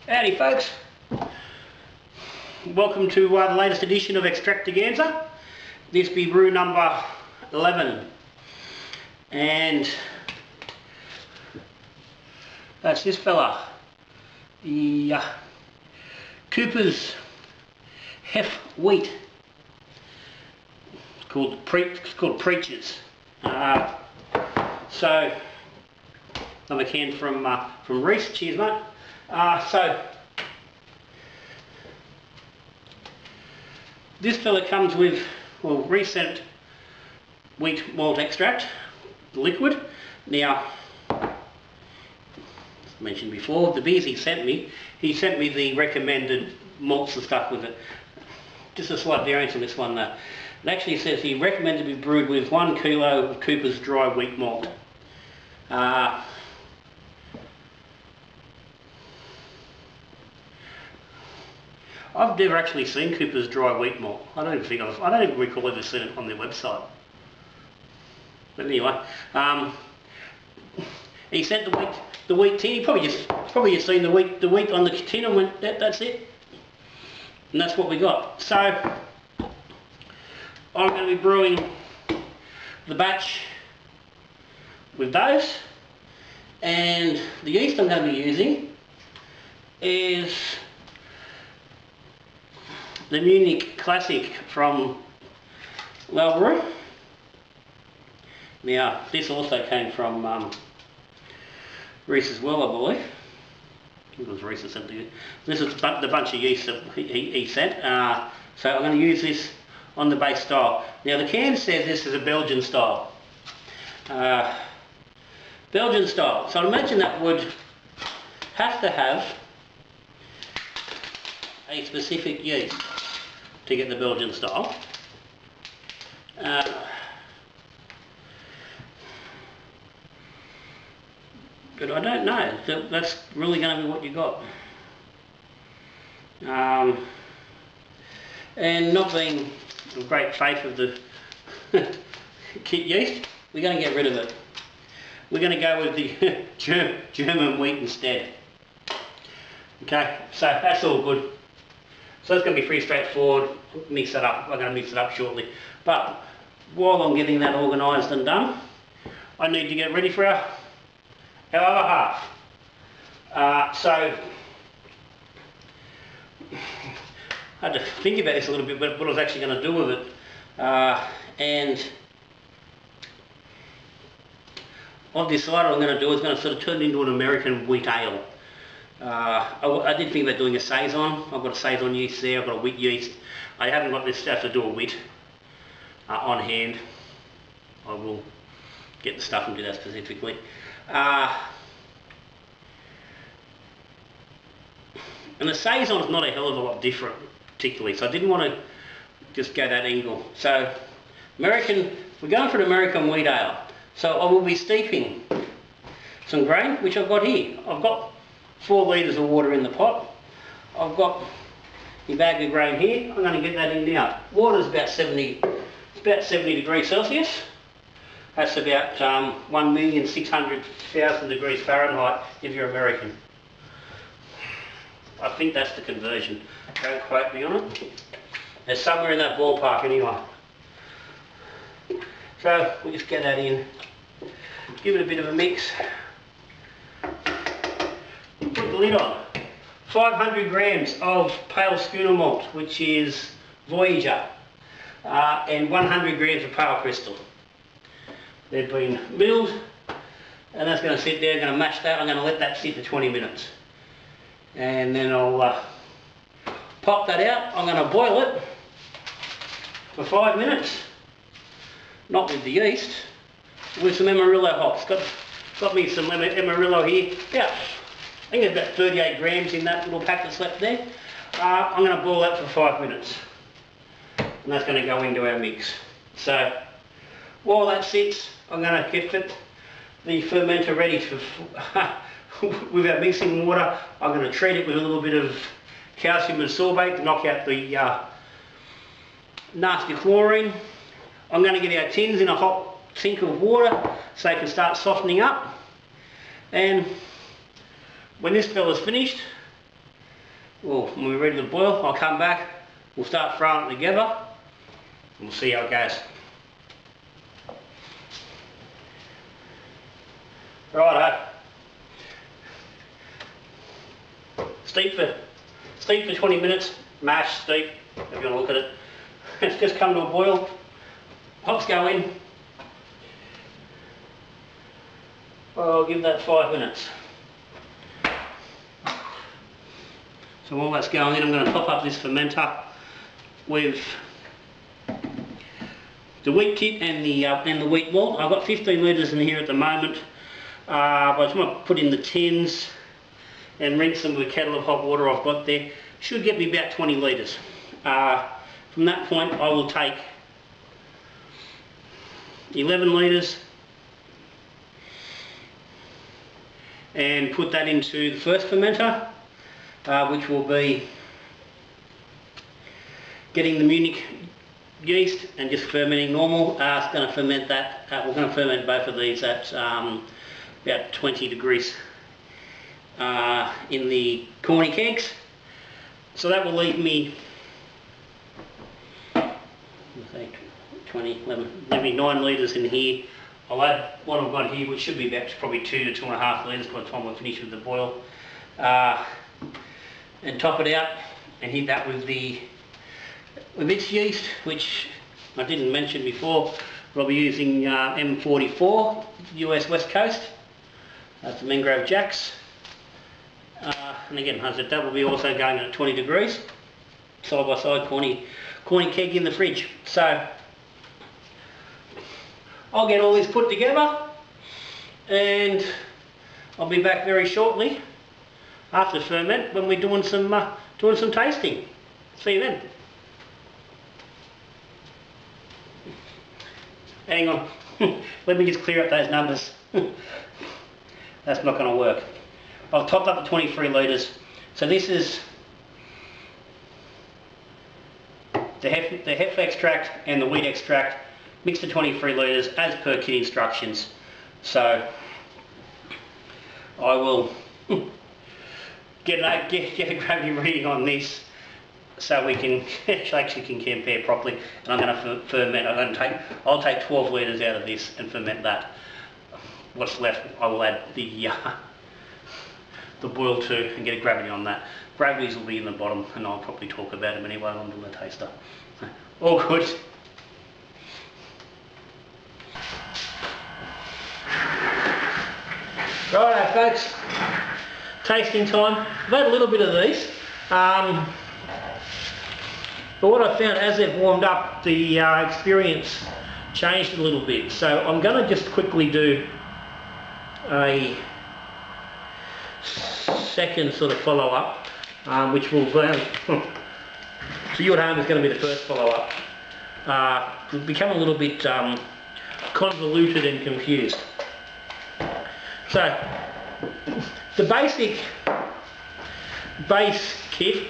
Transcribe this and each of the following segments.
Howdy folks, welcome to the latest edition of Extractaganza. This be brew number 11 and that's this fella, the Cooper's Hefe wheat. It's called Preachers. So another can from Reese. Cheers mate. So this fella comes with, well, recent wheat malt extract, liquid. Now, as mentioned before, the beers he sent me the recommended malts and stuff with it. Just a slight variance on this one though. It actually says he recommended to be brewed with 1 kilo of Cooper's dry wheat malt. I've never actually seen Cooper's dry wheat malt. I don't even recall ever seeing it on their website. But anyway, he sent the wheat tin. He probably just seen the wheat on the tin and went, that's it. And that's what we got. So I'm going to be brewing the batch with those, and the yeast I'm going to be using is the Munich Classic from Brew. Now this also came from Reese as well, I believe. I think it was Reese that sent the. This is the bunch of yeast that he sent. So I'm going to use this on the base style. Now the can says this is a Belgian style. Belgian style. So I imagine that would have to have a specific yeast to get the Belgian style. But I don't know. That's really going to be what you got. And not being of great faith of the kit yeast, we're going to get rid of it. We're going to go with the German wheat instead. Okay, so that's all good. So it's going to be pretty straightforward. Mix that up. I'm going to mix it up shortly. But while I'm getting that organised and done, I need to get ready for our other half. So I had to think about this a little bit, but what I was actually going to do with it. And I've decided what I'm going to do is going to sort of turn it into an American wheat ale. I did think about doing a saison. I've got a saison yeast there, I've got a wheat yeast. I haven't got this stuff to do a wheat on hand. I will get the stuff and do that specifically. And the saison is not a hell of a lot different particularly, so I didn't want to just go that angle. So we're going for an American wheat ale. So I will be steeping some grain, which I've got here. I've got 4 litres of water in the pot. I've got my bag of grain here. I'm going to get that in now. Water's about 70 degrees Celsius. That's about 1,600,000 degrees Fahrenheit if you're American. I think that's the conversion. Don't quote me on it. It's somewhere in that ballpark anyway. So we'll just get that in. Give it a bit of a mix. Put the lid on. 500 grams of pale schooner malt, which is Voyager, and 100 grams of pale crystal. They've been milled, and that's going to sit there. I'm going to mash that. I'm going to let that sit for 20 minutes. And then I'll pop that out. I'm going to boil it for 5 minutes. Not with the yeast, with some Amarillo hops. Got me some Amarillo here. I think there's about 38 grams in that little pack that's left there. I'm going to boil that for 5 minutes. And that's going to go into our mix. So while that sits, I'm going to get the fermenter ready for without mixing water. I'm going to treat it with a little bit of calcium and sorbate to knock out the nasty chlorine. I'm going to get our tins in a hot sink of water so they can start softening up. And when this fella's finished, Well, when we're ready to boil, I'll come back, we'll start throwing it together, and we'll see how it goes. Righto. Steep for 20 minutes, mash, steep, if you want to look at it. It's just come to a boil, hops go in. I'll give that 5 minutes. So while that's going in, I'm going to top up this fermenter with the wheat kit and the wheat malt. I've got 15 litres in here at the moment. By the time I put in the tins and rinse them with a kettle of hot water I've got there, should get me about 20 litres. From that point I will take 11 litres and put that into the first fermenter, which will be getting the Munich yeast and just fermenting normal. It's going to ferment that, we're going to ferment both of these at about 20 degrees in the corny kegs. So that will leave me 20, 11, leave me 9 litres in here. I'll add what I've got here, which should be about probably 2 to 2.5 litres by the time we're finished with the boil. And top it out and heat that with its yeast, which I didn't mention before, but I'll be using M44, US West Coast. That's the Mangrove Jacks. And again, as I said, that will be also going at 20 degrees, side by side, corny keg in the fridge. So I'll get all this put together and I'll be back very shortly after ferment when we're doing some tasting. See you then. Hang on, let me just clear up those numbers. That's not going to work. I've topped up to 23 litres. So this is the Hefe extract and the wheat extract mixed to 23 litres as per kit instructions. So I will get a gravity reading on this so we can actually compare properly. And I'm going to ferment. I'll take 12 litres out of this and ferment that. What's left, I will add the boil to and get a gravity on that. Gravities will be in the bottom, and I'll probably talk about them anyway when I'm doing the taster. All good. Righto folks, tasting time. I've had a little bit of these, but what I found as they've warmed up, the experience changed a little bit. So I'm going to just quickly do a second sort of follow-up, which will so you at home is going to be the first follow-up. We've become a little bit convoluted and confused. So the base kit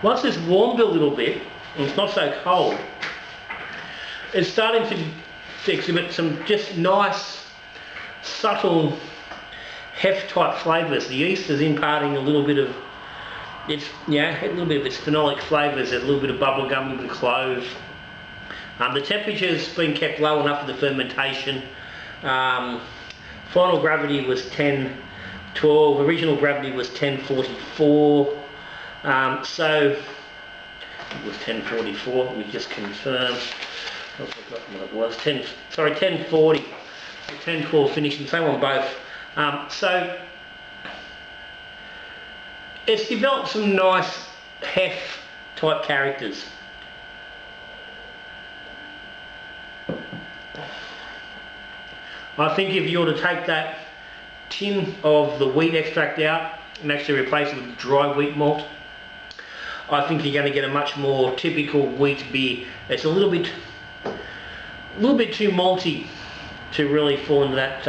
once it's warmed a little bit and it's not so cold, it's starting to exhibit some just nice, subtle heft type flavours. The yeast is imparting a little bit of its phenolic flavours. There's a little bit of bubble gum, a little bit of clove. The temperature's been kept low enough for the fermentation. Final gravity was 1012. Original gravity was 1044. So it was 1044. Let me just confirm. I've forgotten what it was. 1040. 1012 finishing. Same on both. So it's developed some nice hef type characters. I think if you were to take that tin of the wheat extract out and actually replace it with dry wheat malt, I think you're going to get a much more typical wheat beer. It's a little bit too malty to really fall into that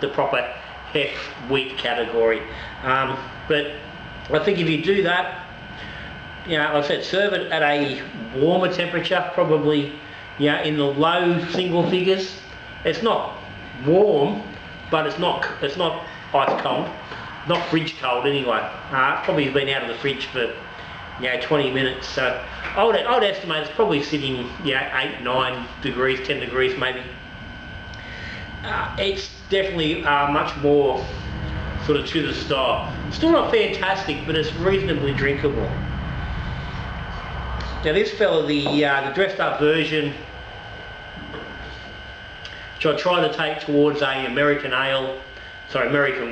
the proper hef wheat category. But I think if you do that, you know, like I said, serve it at a warmer temperature, probably in the low single figures. It's not warm, but it's not ice cold, not fridge cold anyway. Probably been out of the fridge for 20 minutes. So I would estimate it's probably sitting 8, 9 degrees, 10 degrees maybe. It's definitely much more sort of to the style. Still not fantastic, but it's reasonably drinkable. Now this fella, the dressed up version, which I try to take towards a American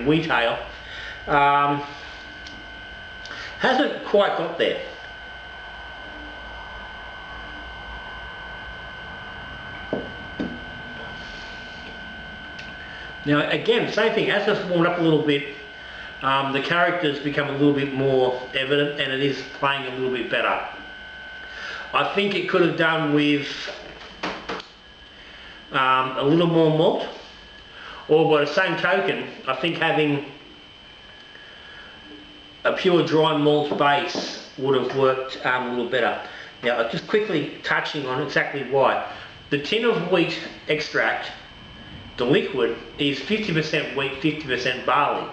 wheat ale, hasn't quite got there. Now again, same thing, as it's warmed up a little bit, the characters become a little bit more evident and it is playing a little bit better. I think it could have done with a little more malt, or by the same token, I think having a pure dry malt base would have worked a little better. Now just quickly touching on exactly why. The tin of wheat extract, the liquid, is 50% wheat, 50% barley.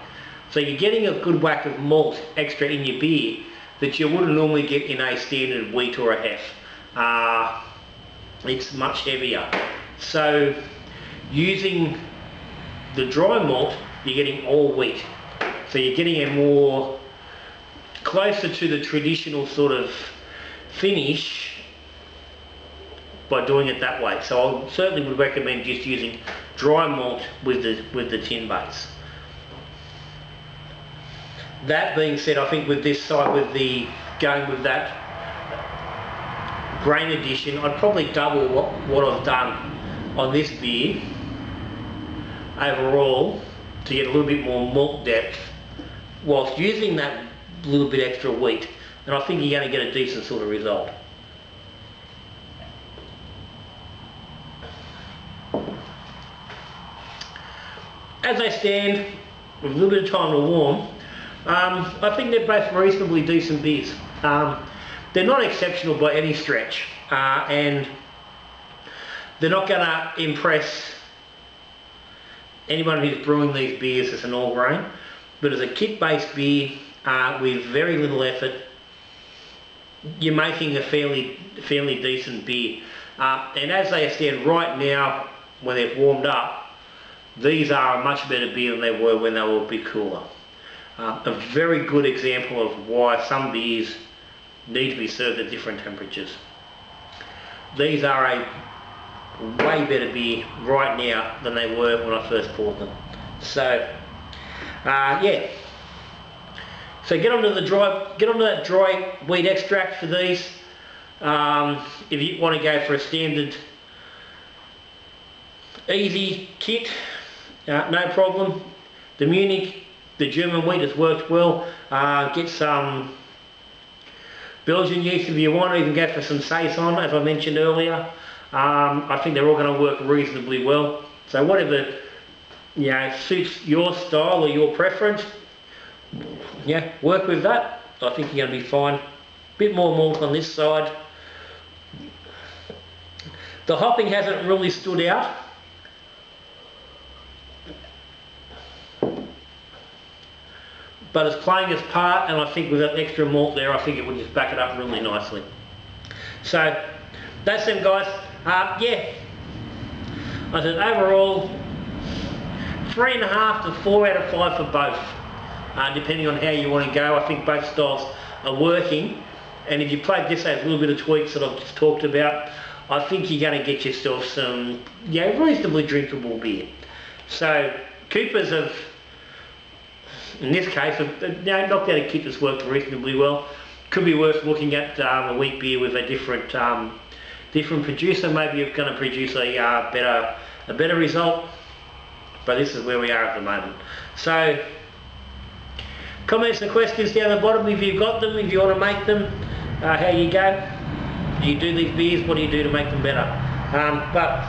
So you're getting a good whack of malt extra in your beer that you wouldn't normally get in a standard wheat or a Hefe. It's much heavier. So using the dry malt, you're getting all wheat. So you're getting a more closer to the traditional sort of finish by doing it that way. So I certainly would recommend just using dry malt with the tin base. That being said, I think with this side, going with that grain addition, I'd probably double what I've done on this beer overall to get a little bit more malt depth whilst using that little bit extra wheat, and I think you're going to get a decent sort of result. As they stand, with a little bit of time to warm, I think they're both reasonably decent beers. They're not exceptional by any stretch, and they're not going to impress anyone who's brewing these beers as an all grain, but as a kit-based beer with very little effort, you're making a fairly decent beer. And as they stand right now, when they've warmed up, these are a much better beer than they were when they were a bit cooler. A very good example of why some beers need to be served at different temperatures. These are a way better beer right now than they were when I first poured them. So yeah. So get onto that dry wheat extract for these. If you want to go for a standard easy kit, no problem. The Munich, the German wheat has worked well. Get some Belgian yeast if you want, or even go for some Saison, as I mentioned earlier. I think they're all going to work reasonably well. So whatever suits your style or your preference, work with that. I think you're going to be fine. Bit more malt on this side. The hopping hasn't really stood out. But it's playing its part, and I think with that extra malt there, I think it would just back it up really nicely. So that's them, guys. I said overall 3.5 to 4 out of 5 for both, depending on how you want to go. I think both styles are working, and if you played this out a little bit of tweaks that I've just talked about, I think you're going to get yourself some reasonably drinkable beer. So Coopers have, in this case, knocked out a kit that's worked reasonably well. Could be worth looking at a wheat beer with a different producer. Maybe you're going to produce a better result. But this is where we are at the moment. So comments and questions down the bottom if you've got them, if you want to make them, how you go. Do you do these beers? What do you do to make them better? But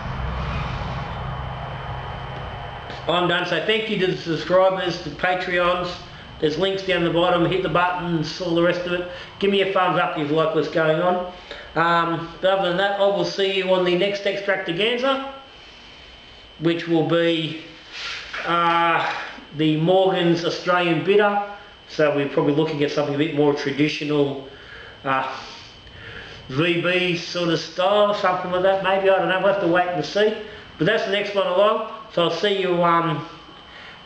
I'm done. So thank you to the subscribers, the Patreons. There's links down the bottom. Hit the buttons, all the rest of it. Give me a thumbs up if you like what's going on. But other than that, I will see you on the next Extractaganza, which will be the Morgan's Australian Bitter. So we're probably looking at something a bit more traditional, VB sort of style, something like that maybe, I don't know, we'll have to wait and see. But that's the next one along, so I'll see you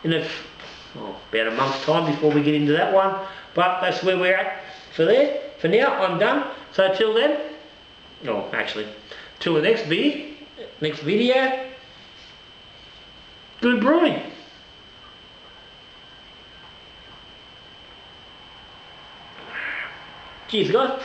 in about a month's time before we get into that one. But that's where we're at for there. For now, I'm done. So till then, till the next video, good brewing. Cheers guys.